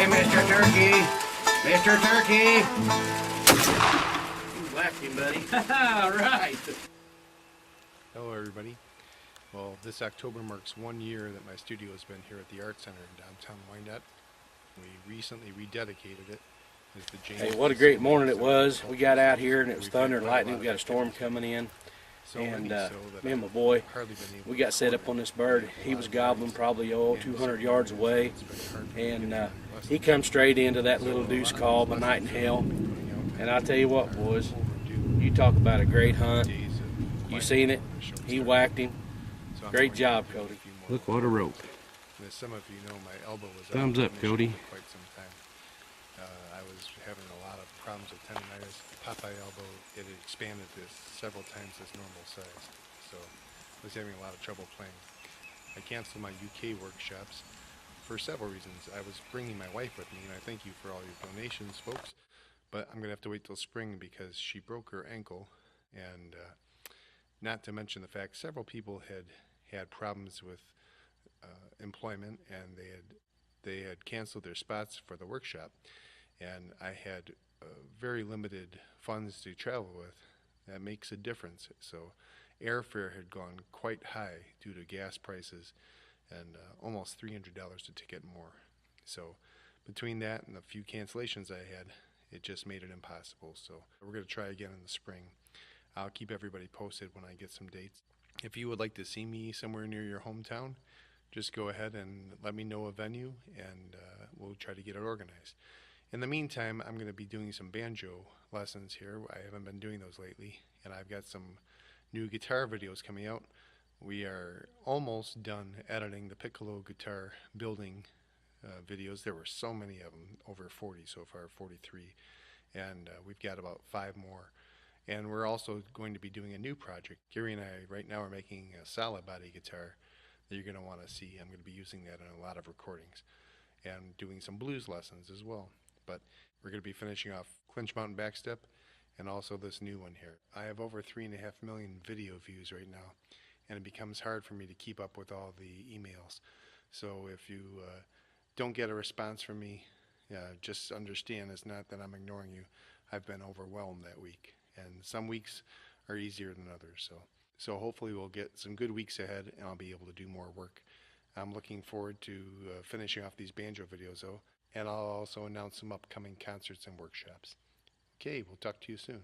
Mr. Turkey! Mr. Turkey! You left him, buddy. All right. Hello, everybody. Well, this October marks 1 year that my studio has been here at the Art Center in downtown Wyandotte. We recently rededicated it as the James. Hey, what a great morning it was. We got out here and it was thunder and lightning. We got a storm coming in. And me and my boy, we got set up on this bird. He was gobbling probably 200 yards away, and he come straight into that little deuce call by night in hell. And I tell you what, boys, you talk about a great hunt. You seen it? He whacked him. Great job, Cody. Look what a rope. As some of you know, my elbow was Thumbs up, Cody. For quite some time. I was having a lot of problems with tendonitis. Popeye elbow, it had expanded to several times its normal size. So I was having a lot of trouble playing. I canceled my UK workshops for several reasons. I was bringing my wife with me, and I thank you for all your donations, folks. But I'm going to have to wait till spring because she broke her ankle, and not to mention the fact several people had problems with employment, and they had canceled their spots for the workshop, and I had very limited funds to travel with. That makes a difference. So airfare had gone quite high due to gas prices, and almost $300 a ticket more. So between that and the few cancellations I had, it just made it impossible. So we're going to try again in the spring. I'll keep everybody posted when I get some dates. If you would like to see me somewhere near your hometown, just go ahead and let me know a venue, and we'll try to get it organized. In the meantime, I'm going to be doing some banjo lessons here. I haven't been doing those lately, and I've got some new guitar videos coming out. We are almost done editing the piccolo guitar building videos. There were so many of them, over 40 so far, 43, and we've got about 5 more. And we're also going to be doing a new project. Gary and I right now are making a solid body guitar that you're going to want to see. I'm going to be using that in a lot of recordings and doing some blues lessons as well. But we're going to be finishing off Clinch Mountain Backstep and also this new one here. I have over 3.5 million video views right now, and it becomes hard for me to keep up with all the emails. So if you don't get a response from me, just understand it's not that I'm ignoring you. I've been overwhelmed that week, and some weeks are easier than others. So hopefully we'll get some good weeks ahead, and I'll be able to do more work. I'm looking forward to finishing off these banjo videos though, and I'll also announce some upcoming concerts and workshops. Okay, we'll talk to you soon.